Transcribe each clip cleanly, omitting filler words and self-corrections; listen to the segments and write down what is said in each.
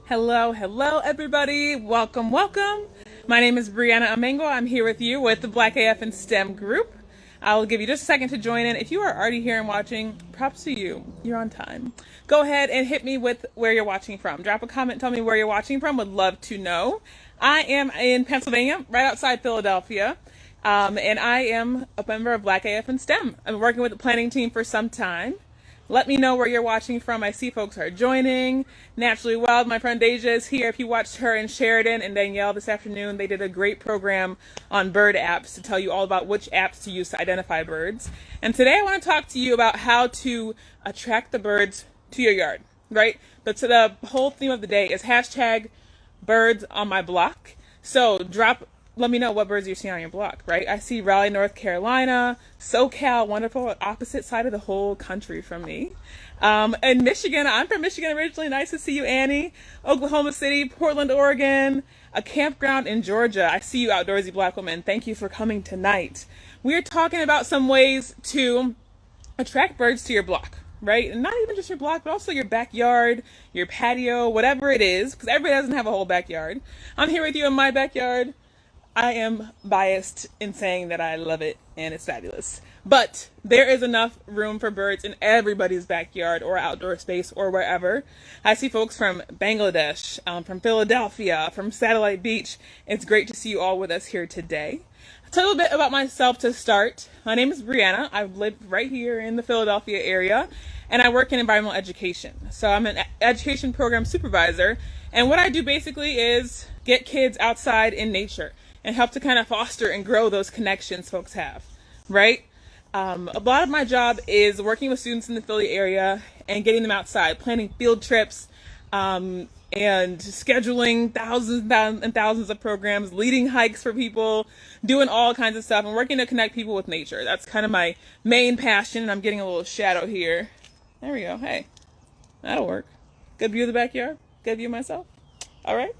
Hello, everybody. Welcome. My name is Brianna Amingwa. I'm here with you with the Black AF and STEM group. I'll give you just a second to join in. If you are already here and watching, props to you. You're on time. Go ahead and hit me with where you're watching from. Drop a comment, tell me where you're watching from. Would love to know. I am in Pennsylvania, right outside Philadelphia. And I am a member of Black AF and STEM. I've been working with the planning team for some time. Let me know where you're watching from. I see folks are joining. Naturally Wild, my friend Deja is here. If you watched her and Sheridan and Danielle this afternoon, they did a great program on bird apps to tell you all about which apps to use to identify birds. And today I want to talk to you about how to attract the birds to your yard, right? But so the whole theme of the day is hashtag birds on my block. So let me know what birds you're seeing on your block, right? I see Raleigh, North Carolina, SoCal, wonderful, opposite side of the whole country from me. And Michigan, I'm from Michigan originally, nice to see you, Annie. Oklahoma City, Portland, Oregon, a campground in Georgia. I see you, outdoorsy Black women. Thank you for coming tonight. We're talking about some ways to attract birds to your block, right? And not even just your block, but also your backyard, your patio, whatever it is, because everybody doesn't have a whole backyard. I'm here with you in my backyard. I am biased in saying that I love it and it's fabulous. But there is enough room for birds in everybody's backyard or outdoor space or wherever. I see folks from Bangladesh, from Philadelphia, from Satellite Beach. It's great to see you all with us here today. I'll tell you a little bit about myself to start. My name is Brianna. I live right here in the Philadelphia area and I work in environmental education. So I'm an education program supervisor. And what I do basically is get kids outside in nature and help to kind of foster and grow those connections folks have, right? A lot of my job is working with students in the Philly area and getting them outside, planning field trips, and scheduling thousands and thousands of programs, leading hikes for people, doing all kinds of stuff, and working to connect people with nature. That's kind of my main passion, and I'm getting a little shadow here. There we go. Hey, that'll work. Good view of the backyard. Good view of myself. All right.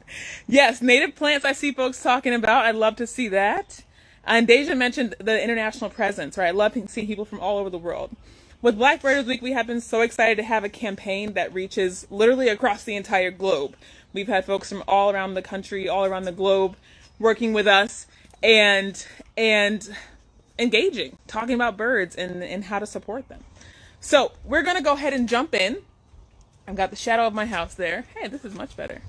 Yes, native plants I see folks talking about. I'd love to see that. And Deja mentioned the international presence, right? I love seeing people from all over the world. With Black Birders Week, we have been so excited to have a campaign that reaches literally across the entire globe. We've had folks from all around the country, all around the globe, working with us and engaging, talking about birds and how to support them. So we're going to go ahead and jump in. I've got the shadow of my house there. Hey, this is much better.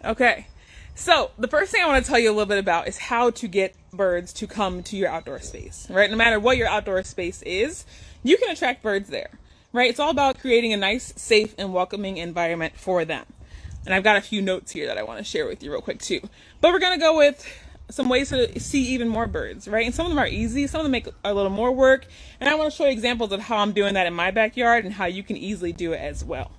Okay, so the first thing I want to tell you a little bit about is how to get birds to come to your outdoor space, right? No matter what your outdoor space is, you can attract birds there, right? It's all about creating a nice, safe, and welcoming environment for them. And I've got a few notes here that I want to share with you real quick too. But we're going to go with some ways to see even more birds, right? And some of them are easy, some of them make a little more work. And I want to show you examples of how I'm doing that in my backyard and how you can easily do it as well,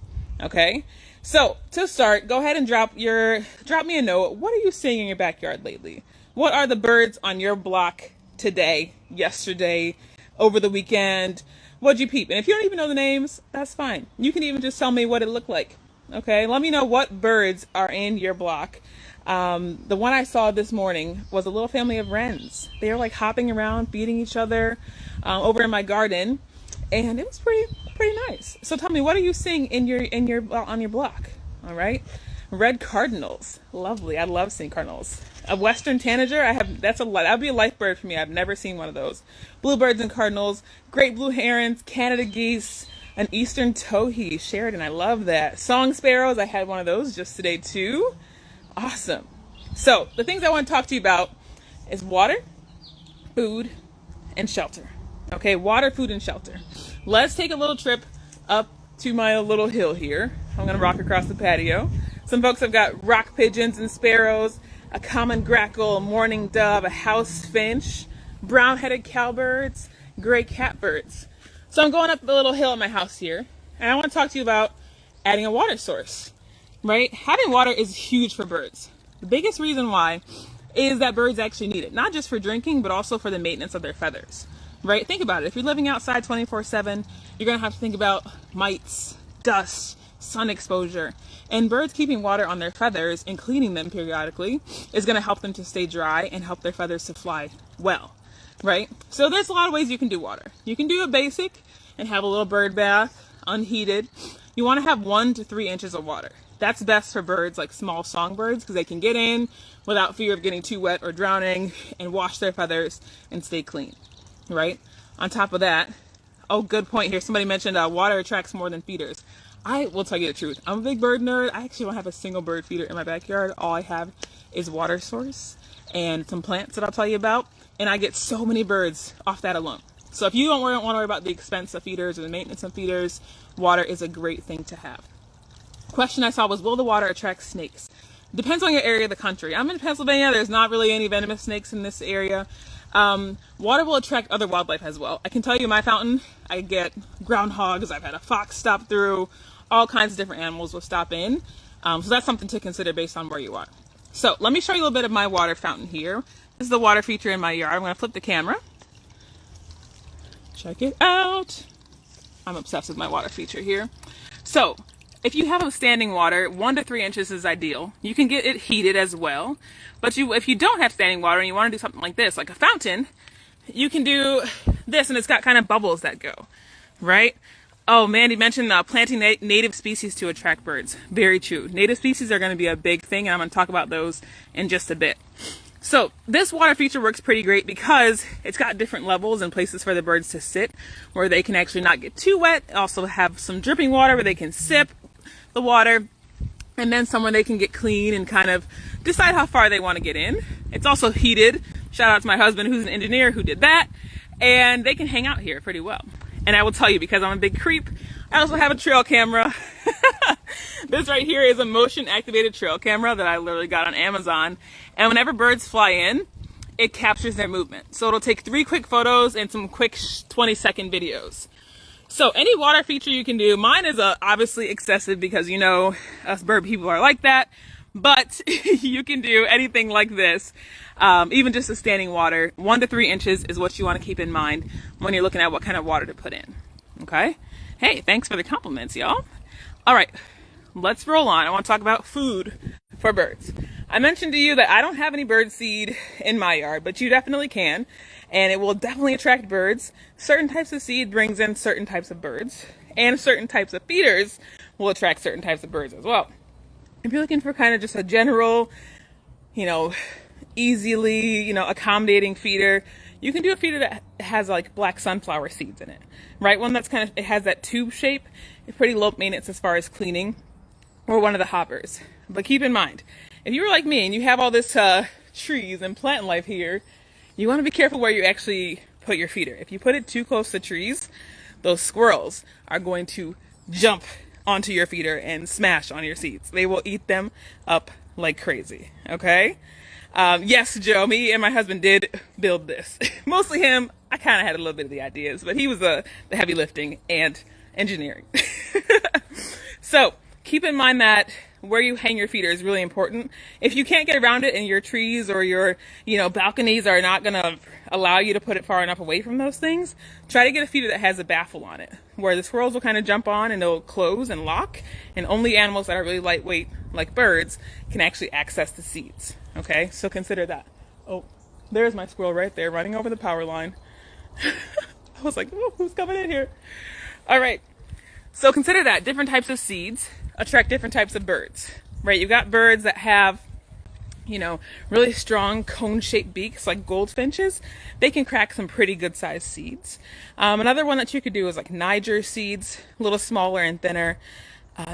okay? So to start, go ahead and drop me a note. What are you seeing in your backyard lately? What are the birds on your block today, yesterday, over the weekend? What'd you peep? And if you don't even know the names, that's fine. You can even just tell me what it looked like. Okay, let me know what birds are in your block. The one I saw this morning was a little family of wrens. They were like hopping around, feeding each other over in my garden. And it was pretty nice. So tell me, what are you seeing on your block? All right, red cardinals, lovely. I love seeing cardinals. A western tanager, that'd be a life bird for me. I've never seen one of those. Bluebirds and cardinals, great blue herons, Canada geese, an eastern towhee. Sheridan, I love that. Song sparrows, I had one of those just today too. Awesome. So the things I want to talk to you about is water, food, and shelter. Okay, water, food, and shelter. Let's take a little trip up to my little hill here. I'm going to rock across the patio. Some folks have got rock pigeons and sparrows, a common grackle, a mourning dove, a house finch, brown-headed cowbirds, gray catbirds. So I'm going up the little hill at my house here, and I want to talk to you about adding a water source, right? Having water is huge for birds. The biggest reason why is that birds actually need it, not just for drinking, but also for the maintenance of their feathers. Right? Think about it. If you're living outside 24/7, you're going to have to think about mites, dust, sun exposure. And birds keeping water on their feathers and cleaning them periodically is going to help them to stay dry and help their feathers to fly well. Right? So there's a lot of ways you can do water. You can do a basic and have a little bird bath, unheated. You want to have 1 to 3 inches of water. That's best for birds like small songbirds because they can get in without fear of getting too wet or drowning and wash their feathers and stay clean, right? On top of that, oh, good point here. Somebody mentioned water attracts more than feeders. I will tell you the truth. I'm a big bird nerd. I actually don't have a single bird feeder in my backyard. All I have is water source and some plants that I'll tell you about. And I get so many birds off that alone. So if you don't want to worry about the expense of feeders or the maintenance of feeders, water is a great thing to have. Question I saw was, will the water attract snakes? Depends on your area of the country. I'm in Pennsylvania. There's not really any venomous snakes in this area. Water will attract other wildlife as well. I can tell you my fountain, I get groundhogs. I've had a fox stop through. All kinds of different animals will stop in. So that's something to consider based on where you are. So let me show you a little bit of my water fountain here. This is the water feature in my yard. I'm going to flip the camera. Check it out. I'm obsessed with my water feature here. So if you have a standing water, 1 to 3 inches is ideal. You can get it heated as well. But if you don't have standing water and you want to do something like this, like a fountain, you can do this, and it's got kind of bubbles that go, right? Oh, Mandy mentioned planting native species to attract birds. Very true. Native species are going to be a big thing, and I'm going to talk about those in just a bit. So this water feature works pretty great because it's got different levels and places for the birds to sit where they can actually not get too wet. Also have some dripping water where they can sip the water, and then somewhere they can get clean and kind of decide how far they want to get in. It's also heated. Shout out to my husband who's an engineer who did that, and they can hang out here pretty well. And I will tell you, because I'm a big creep, I also have a trail camera. This right here is a motion activated trail camera that I literally got on Amazon. And whenever birds fly in, it captures their movement. So it'll take 3 quick photos and some quick 20-second videos. So any water feature you can do, mine is obviously excessive because you know us bird people are like that. But you can do anything like this, even just a standing water. 1 to 3 inches is what you want to keep in mind when you're looking at what kind of water to put in. Okay? Hey, thanks for the compliments, y'all. All right, let's roll on. I want to talk about food for birds. I mentioned to you that I don't have any bird seed in my yard, but you definitely can, and it will definitely attract birds. Certain types of seed brings in certain types of birds, and certain types of feeders will attract certain types of birds as well. If you're looking for kind of just a general, easily, accommodating feeder, you can do a feeder that has like black sunflower seeds in it, right? One that's it has that tube shape. It's pretty low maintenance as far as cleaning, or one of the hoppers. But keep in mind, if you were like me and you have all this trees and plant life here, you want to be careful where you actually put your feeder. If you put it too close to trees, those squirrels are going to jump onto your feeder and smash on your seeds. They will eat them up like crazy. Okay? Yes, Joe, me and my husband did build this. Mostly him. I kind of had a little bit of the ideas, but he was the heavy lifting and engineering. So keep in mind that where you hang your feeder is really important. If you can't get around it and your trees or your, balconies are not going to allow you to put it far enough away from those things, try to get a feeder that has a baffle on it where the squirrels will kind of jump on and they'll close and lock, and only animals that are really lightweight like birds can actually access the seeds. Okay, so consider that. Oh, there's my squirrel right there running over the power line. I was like, oh, who's coming in here? All right, so consider that different types of seeds attract different types of birds, right? You've got birds that have, really strong cone-shaped beaks like goldfinches. They can crack some pretty good-sized seeds. Another one that you could do is like Niger seeds, a little smaller and thinner.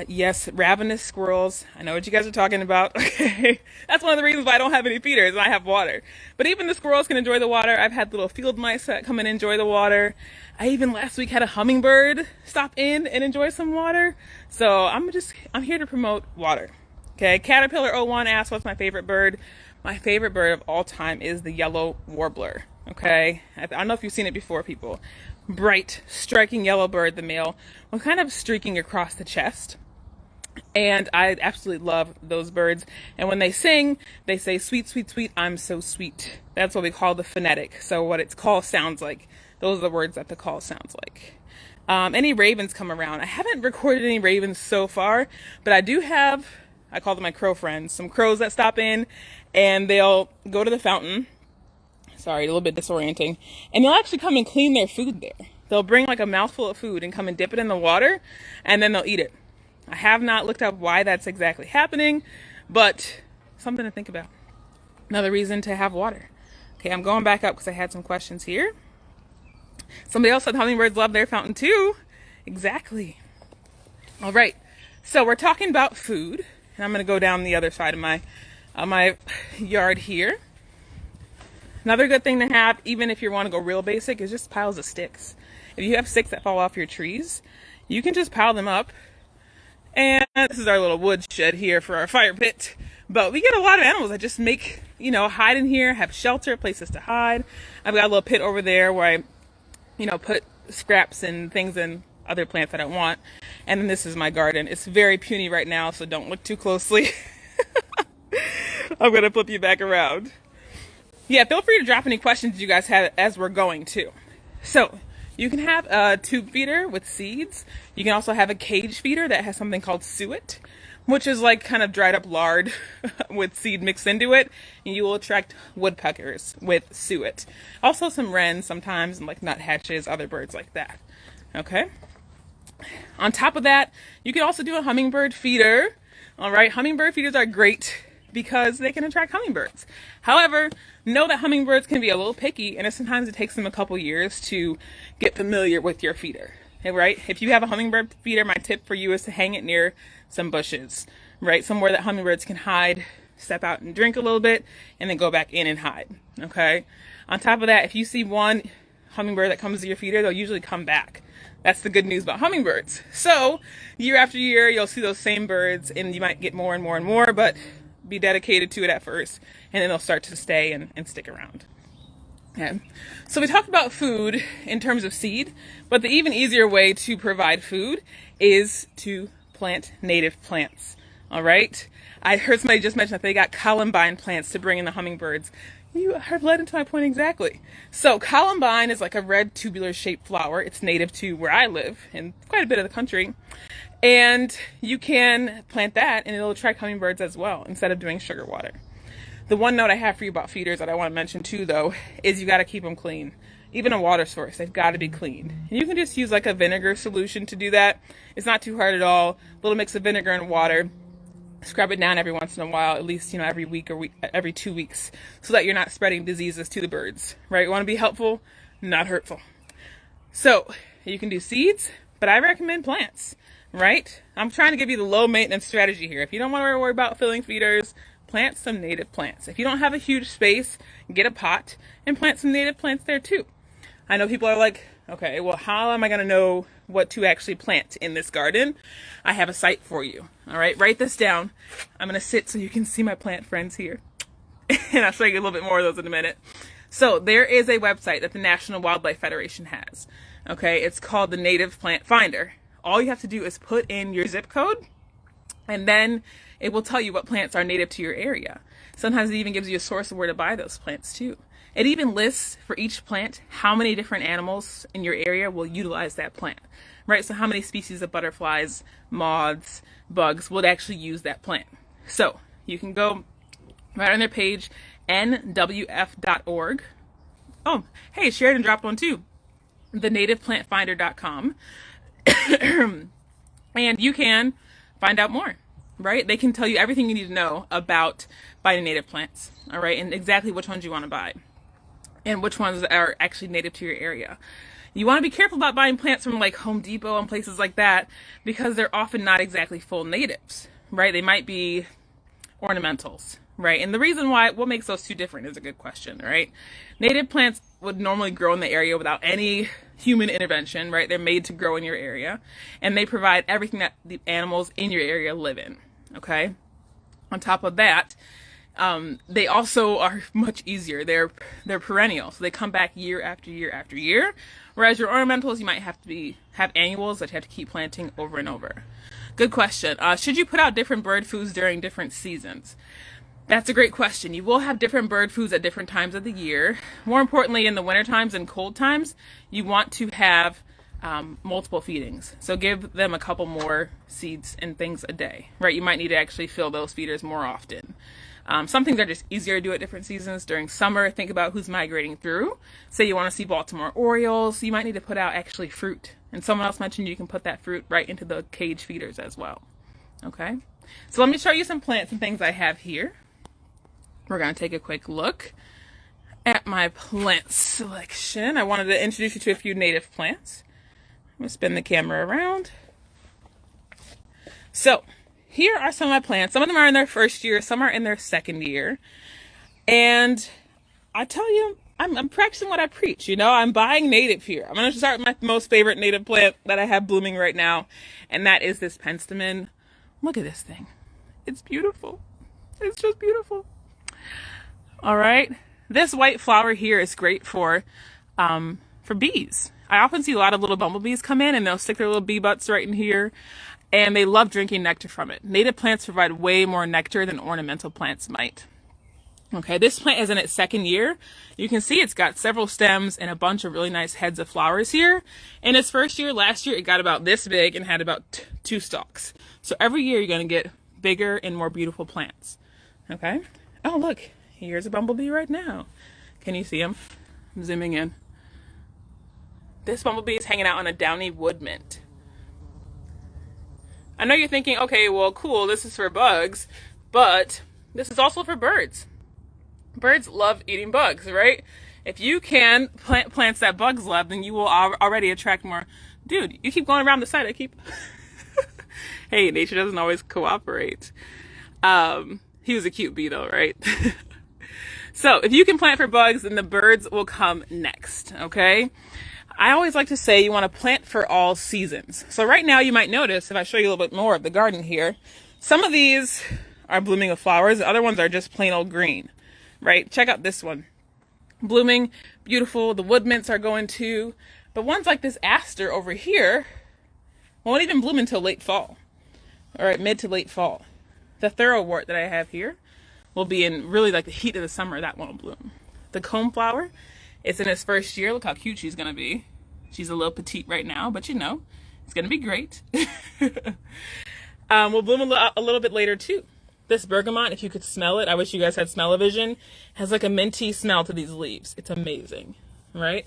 Yes, ravenous squirrels. I know what you guys are talking about. Okay, that's one of the reasons why I don't have any feeders and I have water. But even the squirrels can enjoy the water. I've had little field mice that come and enjoy the water. I even last week had a hummingbird stop in and enjoy some water. So I'm here to promote water. Okay, Caterpillar01 asked what's my favorite bird. My favorite bird of all time is the yellow warbler. Okay, I don't know if you've seen it before, people. Bright, striking yellow bird, the male, with kind of streaking across the chest. And I absolutely love those birds. And when they sing, they say, sweet, sweet, sweet, I'm so sweet. That's what we call the phonetic. So what its call sounds like. Those are the words that the call sounds like. Any ravens come around. I haven't recorded any ravens so far, but I do have, I call them my crow friends, some crows that stop in and they'll go to the fountain. Sorry, a little bit disorienting. And they'll actually come and clean their food there. They'll bring like a mouthful of food and come and dip it in the water, and then they'll eat it. I have not looked up why that's exactly happening, but something to think about. Another reason to have water. Okay, I'm going back up because I had some questions here. Somebody else said hummingbirds love their fountain too. Exactly. All right, so we're talking about food, and I'm going to go down the other side of my yard here. Another good thing to have, even if you want to go real basic, is just piles of sticks. If you have sticks that fall off your trees, you can just pile them up. And this is our little wood shed here for our fire pit. But we get a lot of animals that just make, hide in here, have shelter, places to hide. I've got a little pit over there where I, put scraps and things and other plants that I want. And then this is my garden. It's very puny right now, so don't look too closely. I'm going to flip you back around. Yeah, feel free to drop any questions you guys have as we're going too. So you can have a tube feeder with seeds. You can also have a cage feeder that has something called suet, which is like kind of dried up lard with seed mixed into it. And you will attract woodpeckers with suet. Also some wrens sometimes, and like nuthatches, other birds like that. Okay. On top of that, you can also do a hummingbird feeder. All right. Hummingbird feeders are great because they can attract hummingbirds. However, know that hummingbirds can be a little picky, and sometimes it takes them a couple years to get familiar with your feeder. Okay, right? If you have a hummingbird feeder, my tip for you is to hang it near some bushes, right? Somewhere that hummingbirds can hide, step out and drink a little bit, and then go back in and hide. Okay? On top of that, if you see one hummingbird that comes to your feeder, they'll usually come back. That's the good news about hummingbirds. So, year after year, you'll see those same birds, and you might get more and more and more, but be dedicated to it at first, and then they'll start to stay and stick around. Okay. So we talked about food in terms of seed, but the even easier way to provide food is to plant native plants. All right. I heard somebody just mention that they got columbine plants to bring in the hummingbirds. You have led into my point exactly. So columbine is like a red tubular shaped flower. It's native to where I live in quite a bit of the country. And you can plant that and it'll attract hummingbirds as well instead of doing sugar water. The one note I have for you about feeders that I want to mention too, though, is you got to keep them clean. Even a water source, they've got to be cleaned. And you can just use like a vinegar solution to do that. It's not too hard at all. A little mix of vinegar and water. Scrub it down every once in a while, at least, every week or every 2 weeks, so that you're not spreading diseases to the birds, right? You want to be helpful, not hurtful. So you can do seeds, but I recommend plants, right? I'm trying to give you the low maintenance strategy here. If you don't want to worry about filling feeders, plant some native plants. If you don't have a huge space, get a pot and plant some native plants there too. I know people are like, okay, well, how am I going to know what to actually plant in this garden? I have a site for you. All right, write this down. I'm going to sit so you can see my plant friends here. And I'll show you a little bit more of those in a minute. So there is a website that the National Wildlife Federation has. Okay, it's called the Native Plant Finder. All you have to do is put in your zip code, and then it will tell you what plants are native to your area. Sometimes it even gives you a source of where to buy those plants too. It even lists for each plant how many different animals in your area will utilize that plant, right? So how many species of butterflies, moths, bugs would actually use that plant. So you can go right on their page, nwf.org. Oh, hey, Sheridan dropped one too. thenativeplantfinder.com. And you can find out more, right? They can tell you everything you need to know about buying native plants, all right? And exactly which ones you want to buy and which ones are actually native to your area. You want to be careful about buying plants from like Home Depot and places like that because they're often not exactly full natives, right? They might be ornamentals, right? And the reason why, what makes those two different is a good question, right? Native plants would normally grow in the area without any human intervention, right? They're made to grow in your area, and they provide everything that the animals in your area live in, okay? On top of that, they also are much easier. They're perennial, so they come back year after year after year. Whereas your ornamentals, you might have annuals that you have to keep planting over and over. Good question. Should you put out different bird foods during different seasons? That's a great question. You will have different bird foods at different times of the year. More importantly, in the winter times and cold times, you want to have multiple feedings. So give them a couple more seeds and things a day, right? You might need to actually fill those feeders more often. Some things are just easier to do at different seasons. During summer, think about who's migrating through. Say you want to see Baltimore Orioles, you might need to put out actually fruit. And someone else mentioned you can put that fruit right into the cage feeders as well. Okay, so let me show you some plants and things I have here. We're going to take a quick look at my plant selection. I wanted to introduce you to a few native plants. I'm going to spin the camera around. So here are some of my plants. Some of them are in their first year, some are in their second year. And I tell you, I'm practicing what I preach, you know, I'm buying native here. I'm going to start with my most favorite native plant that I have blooming right now, and that is this Penstemon. Look at this thing. It's beautiful. It's just beautiful. All right. This white flower here is great for bees. I often see a lot of little bumblebees come in and they'll stick their little bee butts right in here, and they love drinking nectar from it. Native plants provide way more nectar than ornamental plants might. Okay, this plant is in its second year. You can see it's got several stems and a bunch of really nice heads of flowers here. In its first year, last year, it got about this big and had about 2 stalks. So every year you're going to get bigger and more beautiful plants. Okay. Oh, look, here's a bumblebee right now. Can you see him? I'm zooming in. This bumblebee is hanging out on a downy wood mint. I know you're thinking, okay, well, cool, this is for bugs, but this is also for birds. Birds love eating bugs, right? If you can plant plants that bugs love, then you will already attract more. Dude, you keep going around the side. I keep... Hey, nature doesn't always cooperate. He was a cute bee though, right? So if you can plant for bugs, then the birds will come next, okay? I always like to say you want to plant for all seasons. So right now you might notice, if I show you a little bit more of the garden here, some of these are blooming with flowers. The other ones are just plain old green. Right? Check out this one. Blooming, beautiful. The wood mints are going too. But ones like this aster over here won't even bloom until late fall. All right, mid to late fall. The thoroughwort that I have here will be in really like the heat of the summer. That won't bloom. The comb flower, it's in its first year. Look how cute she's going to be. She's a little petite right now, but you know, it's going to be great. Will bloom a little bit later too. This bergamot, if you could smell it, I wish you guys had smell-o-vision, has like a minty smell to these leaves. It's amazing, right?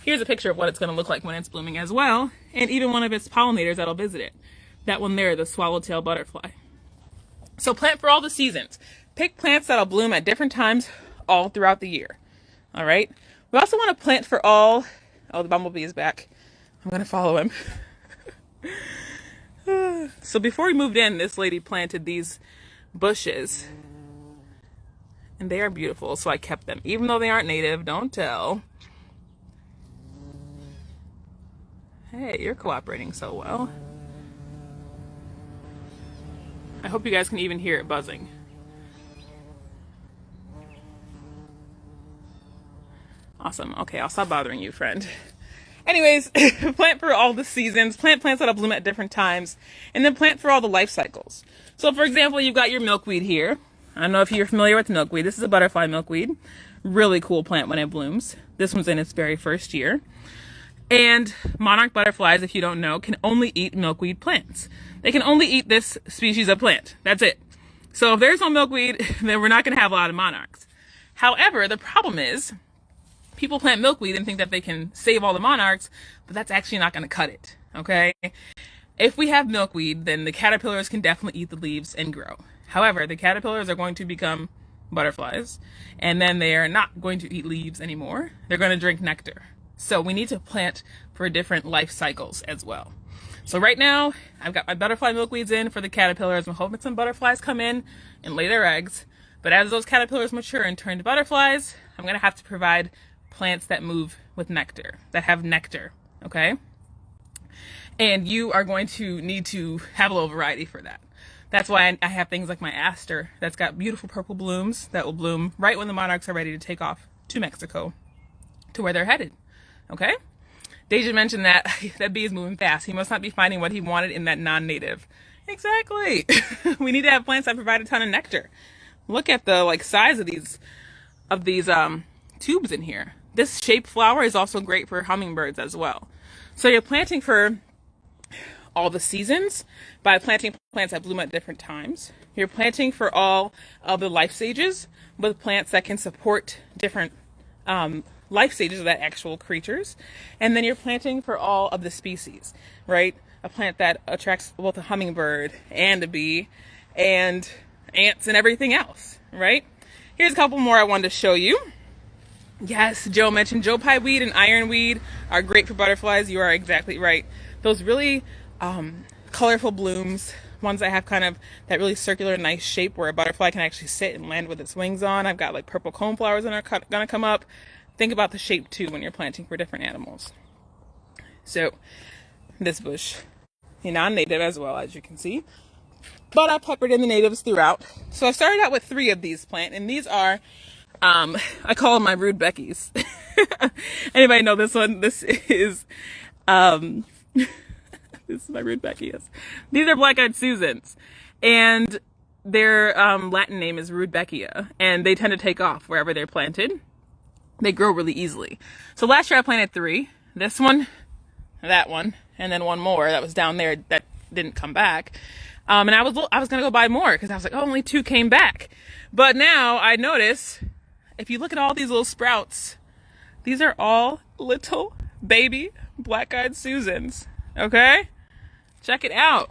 Here's a picture of what it's going to look like when it's blooming as well, and even one of its pollinators that'll visit it. That one there, the swallowtail butterfly. So plant for all the seasons. Pick plants that'll bloom at different times all throughout the year, all right? We also want to plant for all... Oh, the bumblebee is back. I'm going to follow him. So before we moved in, this lady planted these bushes, and they are beautiful, so I kept them even though they aren't native. Don't tell. Hey, you're cooperating so well. I hope you guys can even hear it buzzing. Awesome. Okay, I'll stop bothering you, friend. Anyways, plant for all the seasons, plant plants that'll bloom at different times, and then plant for all the life cycles. So for example, you've got your milkweed here. I don't know if you're familiar with milkweed. This is a butterfly milkweed. Really cool plant when it blooms. This one's in its very first year. And monarch butterflies, if you don't know, can only eat milkweed plants. They can only eat this species of plant. That's it. So if there's no milkweed, then we're not going to have a lot of monarchs. However, the problem is, people plant milkweed and think that they can save all the monarchs, but that's actually not going to cut it, okay? If we have milkweed, then the caterpillars can definitely eat the leaves and grow. However, the caterpillars are going to become butterflies, and then they are not going to eat leaves anymore. They're going to drink nectar. So we need to plant for different life cycles as well. So right now, I've got my butterfly milkweeds in for the caterpillars. I'm hoping some butterflies come in and lay their eggs. But as those caterpillars mature and turn to butterflies, I'm going to have to provide plants that move with nectar, that have nectar, okay? And you are going to need to have a little variety for that. That's why I have things like my aster that's got beautiful purple blooms that will bloom right when the monarchs are ready to take off to Mexico, to where they're headed, okay? Deja mentioned that that bee is moving fast. He must not be finding what he wanted in that non-native. Exactly. We need to have plants that provide a ton of nectar. Look at the size of these tubes in here. This shaped flower is also great for hummingbirds as well. So you're planting for all the seasons by planting plants that bloom at different times. You're planting for all of the life stages with plants that can support different life stages of that actual creatures. And then you're planting for all of the species, right? A plant that attracts both a hummingbird and a bee and ants and everything else, right? Here's a couple more I wanted to show you. Yes, Joe mentioned Joe Pye weed and ironweed are great for butterflies. You are exactly right. Those really colorful blooms, ones that have kind of that really circular, nice shape where a butterfly can actually sit and land with its wings on. I've got like purple cone flowers that are gonna come up. Think about the shape too when you're planting for different animals. So this bush, non-native as well, as you can see, but I peppered in the natives throughout. So I started out with 3 of these plants, and these are I call them my rude Beckies. Anybody know this one? This is this is my rude Beckies. These are black-eyed Susans, and their Latin name is Rudbeckia, and they tend to take off wherever they're planted. They grow really easily. So last year I planted 3. This one, that one, and then one more that was down there that didn't come back. And I was gonna go buy more because I was like, oh, only 2 came back. But now I notice, if you look at all these little sprouts, these are all little baby black-eyed Susans. Okay? Check it out.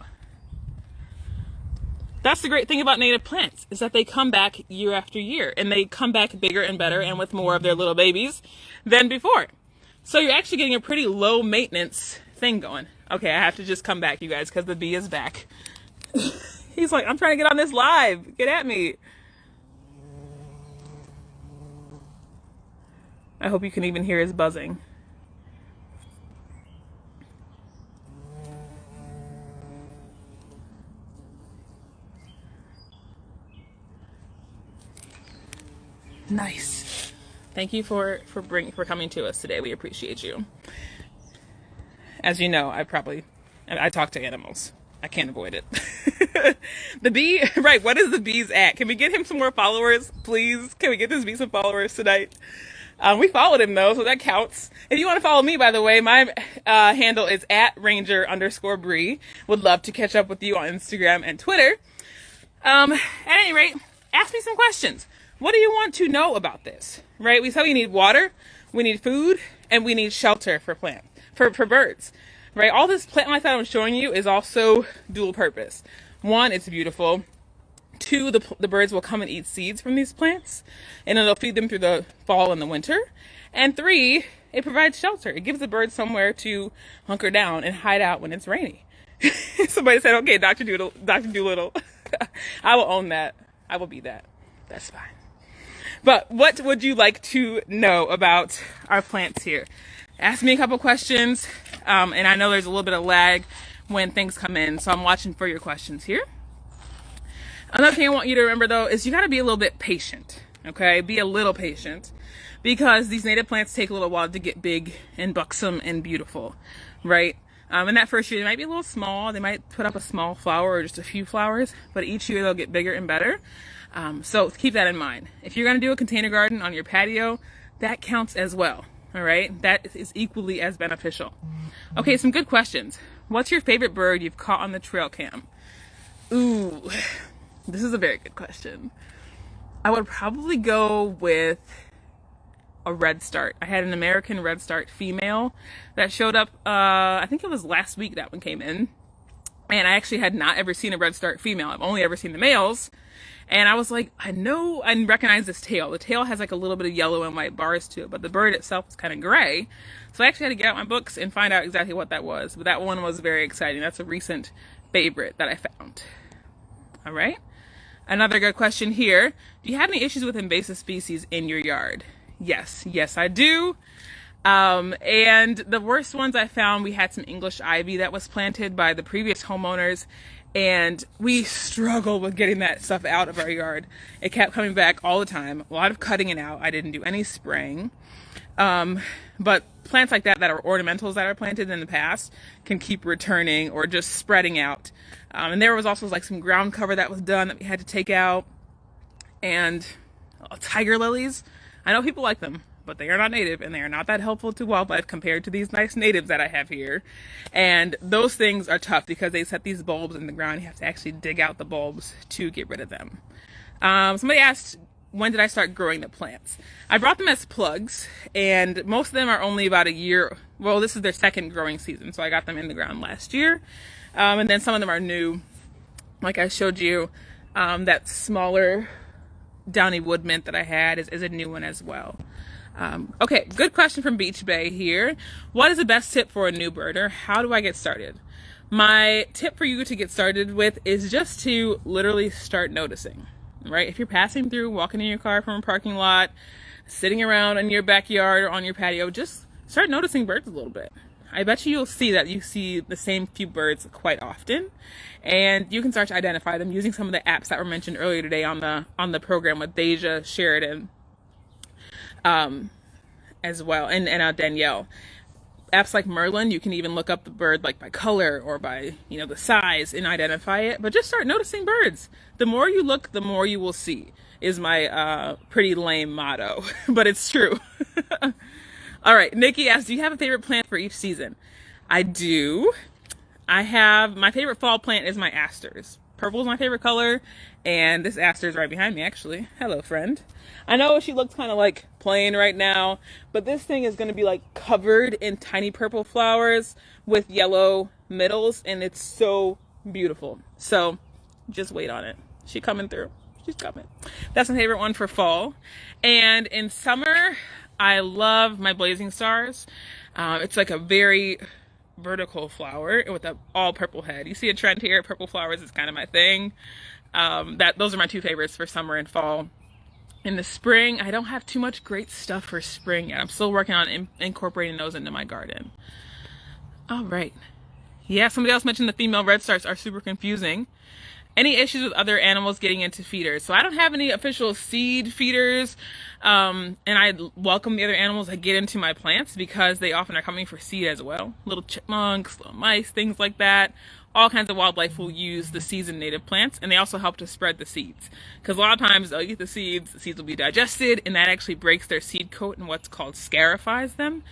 That's the great thing about native plants, is that they come back year after year, and they come back bigger and better and with more of their little babies than before. So you're actually getting a pretty low maintenance thing going. Okay, I have to just come back, you guys, because the bee is back. He's like, I'm trying to get on this live. Get at me. I hope you can even hear his buzzing. Nice. Thank you for coming to us today. We appreciate you. As you know, I talk to animals. I can't avoid it. The bee, right? What is the bee's at? Can we get him some more followers, please? Can we get this bee some followers tonight? We followed him though, so that counts. If you want to follow me, by the way, my handle is @Ranger_Bree. Would love to catch up with you on Instagram and Twitter. At any rate, ask me some questions. What do you want to know about this? Right? We said we need water, we need food, and we need shelter for birds. Right? All this plant life that I'm showing you is also dual purpose. 1, it's beautiful. 2, the birds will come and eat seeds from these plants, and it'll feed them through the fall and the winter. And 3, it provides shelter. It gives the birds somewhere to hunker down and hide out when it's rainy. Somebody said, okay, Dr. Doolittle. I will own that. I will be that. That's fine. But what would you like to know about our plants here? Ask me a couple questions, and I know there's a little bit of lag when things come in, so I'm watching for your questions here. Another thing I want you to remember, though, is you got to be a little bit patient, okay? Be a little patient, because these native plants take a little while to get big and buxom and beautiful, right? In that first year, they might be a little small. They might put up a small flower or just a few flowers, but each year they'll get bigger and better. So keep that in mind. If you're going to do a container garden on your patio, that counts as well, all right? That is equally as beneficial. Okay, some good questions. What's your favorite bird you've caught on the trail cam? Ooh, this is a very good question. I would probably go with a redstart. I had an American redstart female that showed up, I think it was last week that one came in. And I actually had not ever seen a redstart female. I've only ever seen the males. And I was like, I know I recognize this tail. The tail has like a little bit of yellow and white bars to it, but the bird itself is kind of gray. So I actually had to get out my books and find out exactly what that was. But that one was very exciting. That's a recent favorite that I found. All right. Another good question here. Do you have any issues with invasive species in your yard? Yes. Yes, I do. And the worst ones I found, we had some English ivy that was planted by the previous homeowners, and we struggled with getting that stuff out of our yard. It kept coming back all the time. A lot of cutting it out. I didn't do any spraying. But plants like that are ornamentals that are planted in the past can keep returning or just spreading out. And there was also like some ground cover that was done that we had to take out. And tiger lilies. I know people like them, but they are not native and they are not that helpful to wildlife compared to these nice natives that I have here. And those things are tough because they set these bulbs in the ground. You have to actually dig out the bulbs to get rid of them. Somebody asked, when did I start growing the plants? I brought them as plugs, and most of them are only about a year. Well, this is their second growing season, so I got them in the ground last year. And then some of them are new. Like I showed you, that smaller downy wood mint that I had is a new one as well. Okay, good question from Beach Bay here. What is the best tip for a new birder? How do I get started? My tip for you to get started with is just to literally start noticing, right? If you're passing through, walking in your car from a parking lot, sitting around in your backyard or on your patio, just start noticing birds a little bit. I bet you'll see that you see the same few birds quite often, and you can start to identify them using some of the apps that were mentioned earlier today on the program with Deja Sheridan, as well, and Danielle. Apps like Merlin, you can even look up the bird like by color or by, the size and identify it. But just start noticing birds. The more you look, the more you will see, is my pretty lame motto, but it's true. All right, Nikki asks, do you have a favorite plant for each season? I do. My favorite fall plant is my asters. Purple is my favorite color, and this aster is right behind me, actually. Hello, friend. I know she looks kind of like plain right now, but this thing is going to be like covered in tiny purple flowers with yellow middles, and it's so beautiful. So just wait on it. She's coming through. She's coming. That's my favorite one for fall. And in summer, I love my blazing stars. It's like a very vertical flower with an all purple head. You see a trend here. Purple flowers is kind of my thing. Those are my two favorites for summer and fall. In the spring, I don't have too much great stuff for spring yet. I'm still working on incorporating those into my garden. All right. Yeah, somebody else mentioned the female red stars are super confusing. Any issues with other animals getting into feeders? So I don't have any official seed feeders, and I welcome the other animals that get into my plants because they often are coming for seed as well. Little chipmunks, little mice, things like that. All kinds of wildlife will use the seeds in native plants, and they also help to spread the seeds. Because a lot of times they'll eat the seeds will be digested, and that actually breaks their seed coat and what's called scarifies them,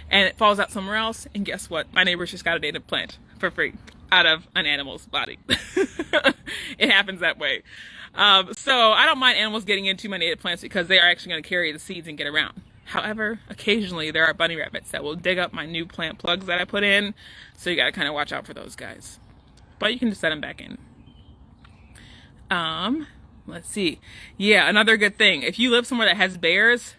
and it falls out somewhere else, and guess what? My neighbors just got a native plant for free out of an animal's body. It happens that way. So I don't mind animals getting into my native plants because they are actually going to carry the seeds and get around. However, occasionally there are bunny rabbits that will dig up my new plant plugs that I put in, so you got to kind of watch out for those guys. But you can just set them back in. Let's see. Yeah, another good thing. If you live somewhere that has bears,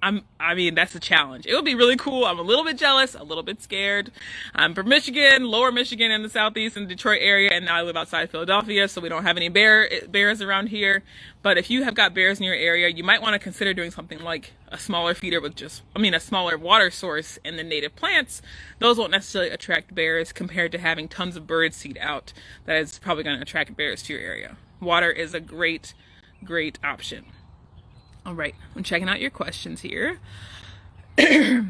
that's a challenge. It would be really cool. I'm a little bit jealous, a little bit scared. I'm from Michigan, lower Michigan in the southeast in the Detroit area, and now I live outside Philadelphia, so we don't have any bears around here. But if you have got bears in your area, you might want to consider doing something like a smaller feeder with a smaller water source in the native plants. Those won't necessarily attract bears compared to having tons of bird seed out. That is probably going to attract bears to your area. Water is a great, great option. All right, I'm checking out your questions here. Sorry,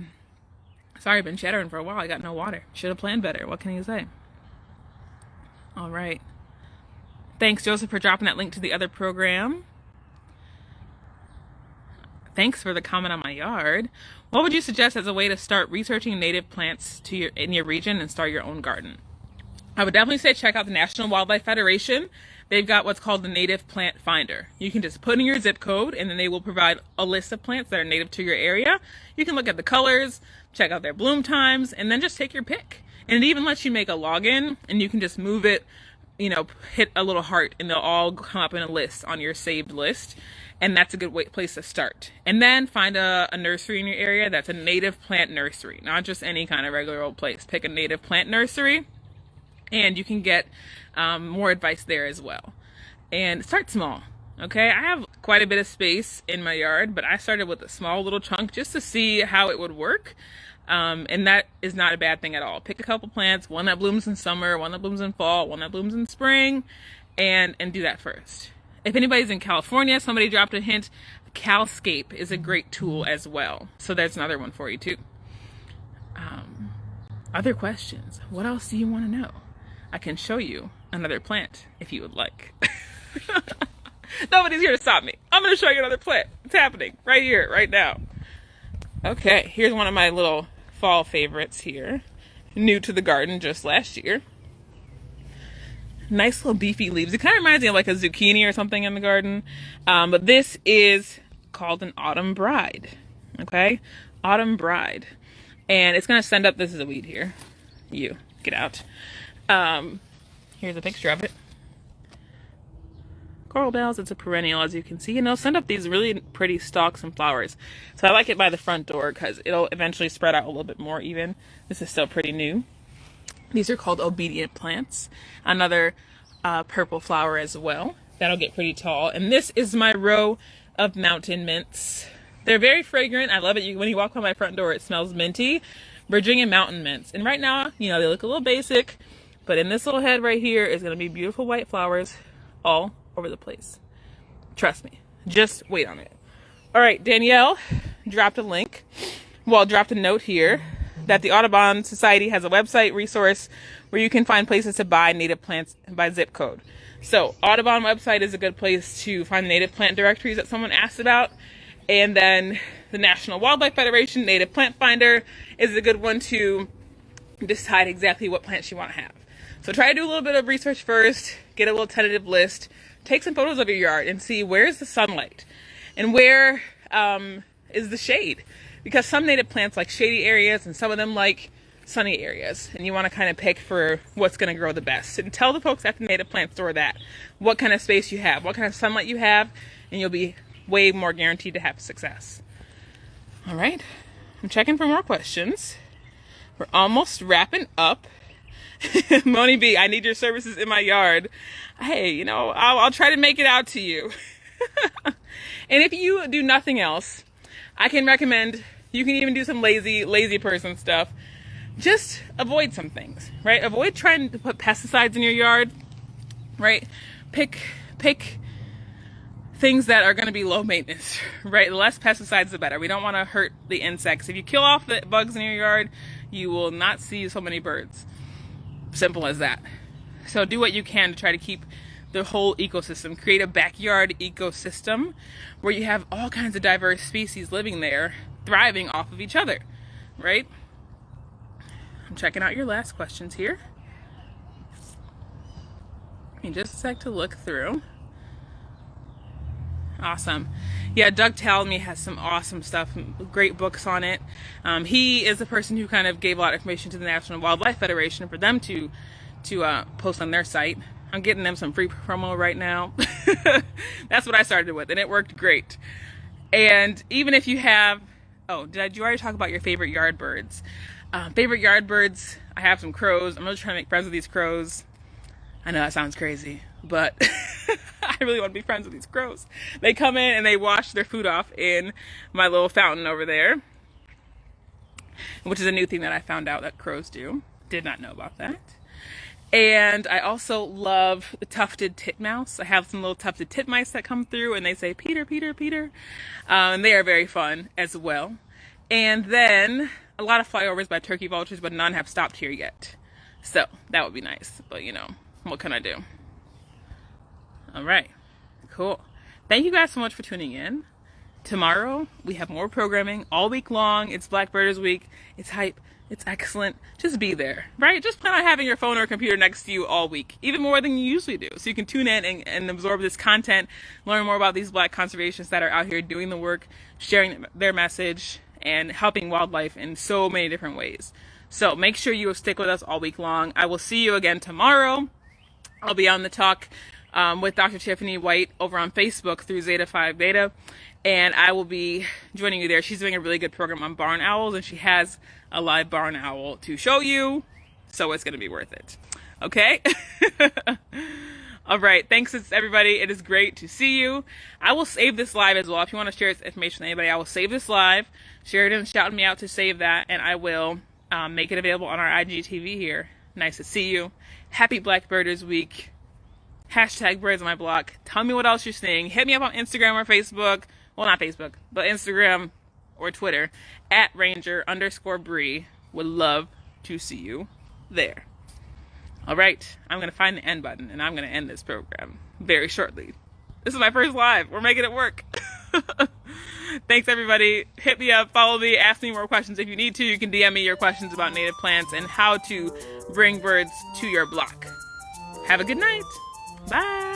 I've been chattering for a while. I got no water. Should have planned better. What can you say? All right. Thanks, Joseph, for dropping that link to the other program. Thanks for the comment on my yard. What would you suggest as a way to start researching native plants in your region and start your own garden? I would definitely say check out the National Wildlife Federation. They've got what's called the Native Plant Finder. You can just put in your zip code, and then they will provide a list of plants that are native to your area. You can look at the colors, check out their bloom times, and then just take your pick. And it even lets you make a login, and you can just move it, hit a little heart, and they'll all come up in a list on your saved list. And that's a good place to start. And then find a nursery in your area that's a native plant nursery, not just any kind of regular old place. Pick a native plant nursery, and you can get more advice there as well. And start small, okay? I have quite a bit of space in my yard, but I started with a small little chunk just to see how it would work. And that is not a bad thing at all. Pick a couple plants, one that blooms in summer, one that blooms in fall, one that blooms in spring, and do that first. If anybody's in California, somebody dropped a hint, Calscape is a great tool as well. So there's another one for you too. Other questions? What else do you want to know? I can show you another plant if you would like. Nobody's here to stop me. I'm going to show you another plant. It's happening right here, right now. Okay, here's one of my little fall favorites here. New to the garden just last year. Nice little beefy leaves. It kind of reminds me of like a zucchini or something in the garden. But this is called an autumn bride. Okay? Autumn bride. And it's going to send up, this is a weed here. You, get out. Here's a picture of it. Coral bells, it's a perennial as you can see. And it'll send up these really pretty stalks and flowers. So I like it by the front door because it'll eventually spread out a little bit more even. This is still pretty new. These are called obedient plants. Another purple flower as well. That'll get pretty tall. And this is my row of mountain mints. They're very fragrant. I love it. When you walk by my front door, it smells minty. Virginia mountain mints. And right now, you know, they look a little basic. But in this little head right here is going to be beautiful white flowers all over the place. Trust me. Just wait on it. All right, Danielle dropped a link. Well, dropped a note here that the Audubon Society has a website resource where you can find places to buy native plants by zip code. So Audubon website is a good place to find the native plant directories that someone asked about. And then the National Wildlife Federation Native Plant Finder is a good one to decide exactly what plants you want to have. So try to do a little bit of research first, get a little tentative list, take some photos of your yard and see where's the sunlight and where is the shade. Because some native plants like shady areas and some of them like sunny areas. And you want to kind of pick for what's going to grow the best. And tell the folks at the native plant store that. What kind of space you have, what kind of sunlight you have, and you'll be way more guaranteed to have success. All right. I'm checking for more questions. We're almost wrapping up. Moni B, I need your services in my yard. Hey, you know, I'll try to make it out to you. And if you do nothing else, I can recommend, you can even do some lazy person stuff. Just avoid some things, right? Avoid trying to put pesticides in your yard, right? Pick things that are going to be low maintenance, right? The less pesticides, the better. We don't want to hurt the insects. If you kill off the bugs in your yard, you will not see so many birds. Simple as that. So do what you can to try to keep the whole ecosystem. Create a backyard ecosystem where you have all kinds of diverse species living there, thriving off of each other, right? I'm checking out your last questions here. Give me just a sec to look through. Awesome. Yeah, Doug Talmy has some awesome stuff, great books on it. He is the person who kind of gave a lot of information to the National Wildlife Federation for them to post on their site. I'm getting them some free promo right now. That's what I started with, and it worked great. And even if you have, did you already talk about your favorite yard birds? Favorite yard birds, I have some crows. I'm really trying to make friends with these crows. I know that sounds crazy, but I really want to be friends with these crows. They come in and they wash their food off in my little fountain over there, which is a new thing that I found out that crows do. Did not know about that. And I also love the tufted titmouse. I have some little tufted titmice that come through and they say, Peter, Peter, Peter. And they are very fun as well. And then a lot of flyovers by turkey vultures, but none have stopped here yet. So that would be nice. But you know, what can I do? All right, cool. Thank you guys so much for tuning in. Tomorrow, we have more programming all week long. It's Blackbirders Week. It's hype. It's excellent. Just be there, right? Just plan on having your phone or computer next to you all week, even more than you usually do. So you can tune in and absorb this content, learn more about these Black conservationists that are out here doing the work, sharing their message, and helping wildlife in so many different ways. So make sure you stick with us all week long. I will see you again tomorrow. I'll be on the talk with Dr. Tiffany White over on Facebook through Zeta Phi Beta, and I will be joining you there. She's doing a really good program on barn owls, and she has a live barn owl to show you, so it's going to be worth it. Okay? All right. Thanks, everybody. It is great to see you. I will save this live as well. If you want to share this information with anybody, I will save this live. Share it and shout me out to save that, and I will make it available on our IGTV here. Nice to see you. Happy Blackbirders Week. Hashtag birds on my block. Tell me what else you're seeing. Hit me up on Instagram or Facebook. Well, not Facebook, but Instagram or Twitter at Ranger_Bree. Would love to see you there. All right. I'm going to find the end button and I'm going to end this program very shortly. This is my first live. We're making it work. Thanks, everybody. Hit me up, follow me, ask me more questions. If you need to, you can DM me your questions about native plants and how to bring birds to your block. Have a good night. Bye.